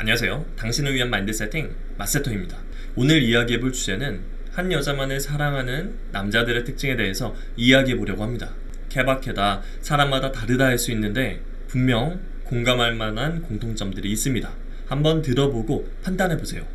안녕하세요. 당신을 위한 마인드 세팅 마세터입니다. 오늘 이야기해볼 주제는 한 여자만을 사랑하는 남자들의 특징에 대해서 이야기해보려고 합니다. 케바케다 사람마다 다르다 할 수 있는데 분명 공감할 만한 공통점들이 있습니다. 한번 들어보고 판단해보세요.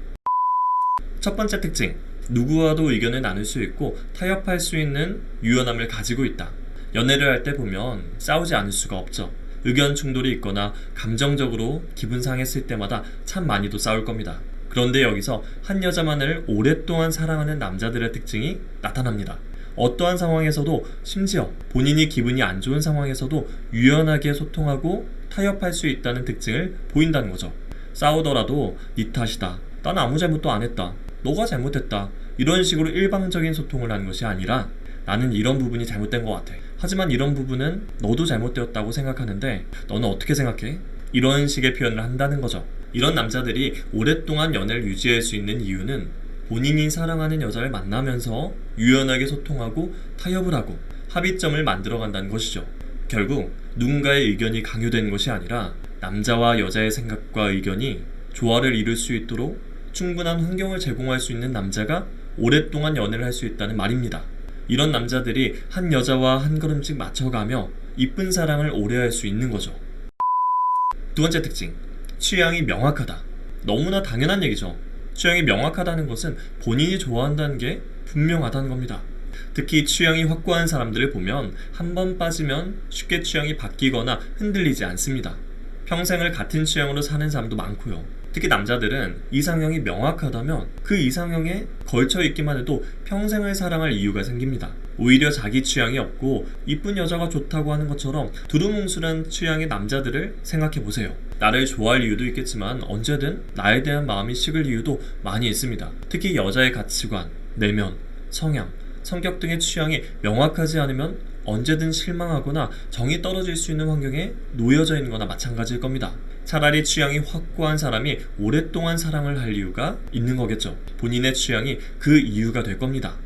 첫 번째 특징, 누구와도 의견을 나눌 수 있고 타협할 수 있는 유연함을 가지고 있다. 연애를 할 때 보면 싸우지 않을 수가 없죠. 의견 충돌이 있거나 감정적으로 기분 상했을 때마다 참 많이도 싸울 겁니다. 그런데 여기서 한 여자만을 오랫동안 사랑하는 남자들의 특징이 나타납니다. 어떠한 상황에서도, 심지어 본인이 기분이 안 좋은 상황에서도 유연하게 소통하고 타협할 수 있다는 특징을 보인다는 거죠. 싸우더라도 네 탓이다, 난 아무 잘못도 안 했다, 너가 잘못했다, 이런 식으로 일방적인 소통을 하는 것이 아니라 나는 이런 부분이 잘못된 것 같아, 하지만 이런 부분은 너도 잘못되었다고 생각하는데 너는 어떻게 생각해? 이런 식의 표현을 한다는 거죠. 이런 남자들이 오랫동안 연애를 유지할 수 있는 이유는 본인이 사랑하는 여자를 만나면서 유연하게 소통하고 타협을 하고 합의점을 만들어 간다는 것이죠. 결국 누군가의 의견이 강요된 것이 아니라 남자와 여자의 생각과 의견이 조화를 이룰 수 있도록 충분한 환경을 제공할 수 있는 남자가 오랫동안 연애를 할 수 있다는 말입니다. 이런 남자들이 한 여자와 한 걸음씩 맞춰가며 이쁜 사랑을 오래 할 수 있는 거죠. 두 번째 특징, 취향이 명확하다. 너무나 당연한 얘기죠. 취향이 명확하다는 것은 본인이 좋아한다는 게 분명하다는 겁니다. 특히 취향이 확고한 사람들을 보면 한 번 빠지면 쉽게 취향이 바뀌거나 흔들리지 않습니다. 평생을 같은 취향으로 사는 사람도 많고요. 특히 남자들은 이상형이 명확하다면 그 이상형에 걸쳐 있기만 해도 평생을 사랑할 이유가 생깁니다. 오히려 자기 취향이 없고 이쁜 여자가 좋다고 하는 것처럼 두루뭉술한 취향의 남자들을 생각해 보세요. 나를 좋아할 이유도 있겠지만 언제든 나에 대한 마음이 식을 이유도 많이 있습니다. 특히 여자의 가치관, 내면, 성향, 성격 등의 취향이 명확하지 않으면 언제든 실망하거나 정이 떨어질 수 있는 환경에 놓여져 있는 거나 마찬가지일 겁니다. 차라리 취향이 확고한 사람이 오랫동안 사랑을 할 이유가 있는 거겠죠. 본인의 취향이 그 이유가 될 겁니다.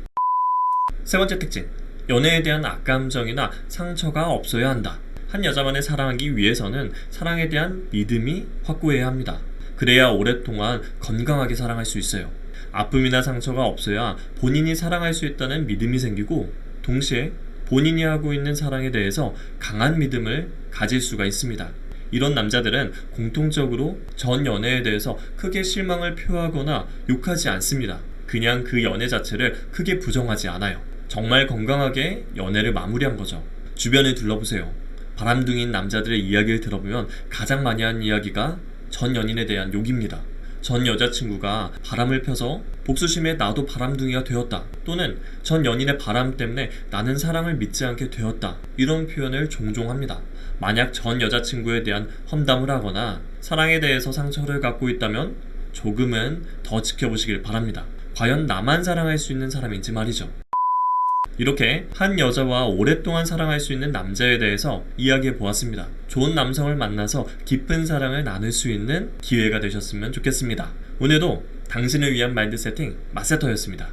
세 번째 특징, 연애에 대한 악감정이나 상처가 없어야 한다. 한 여자만을 사랑하기 위해서는 사랑에 대한 믿음이 확고해야 합니다. 그래야 오랫동안 건강하게 사랑할 수 있어요. 아픔이나 상처가 없어야 본인이 사랑할 수 있다는 믿음이 생기고, 동시에 본인이 하고 있는 사랑에 대해서 강한 믿음을 가질 수가 있습니다. 이런 남자들은 공통적으로 전 연애에 대해서 크게 실망을 표하거나 욕하지 않습니다. 그냥 그 연애 자체를 크게 부정하지 않아요. 정말 건강하게 연애를 마무리한 거죠. 주변을 둘러보세요. 바람둥이인 남자들의 이야기를 들어보면 가장 많이 하는 이야기가 전 연인에 대한 욕입니다. 전 여자친구가 바람을 펴서 복수심에 나도 바람둥이가 되었다, 또는 전 연인의 바람 때문에 나는 사랑을 믿지 않게 되었다, 이런 표현을 종종 합니다. 만약 전 여자친구에 대한 험담을 하거나 사랑에 대해서 상처를 갖고 있다면 조금은 더 지켜보시길 바랍니다. 과연 나만 사랑할 수 있는 사람인지 말이죠. 이렇게 한 여자와 오랫동안 사랑할 수 있는 남자에 대해서 이야기해 보았습니다. 좋은 남성을 만나서 깊은 사랑을 나눌 수 있는 기회가 되셨으면 좋겠습니다. 오늘도 당신을 위한 마인드 세팅 마세터였습니다.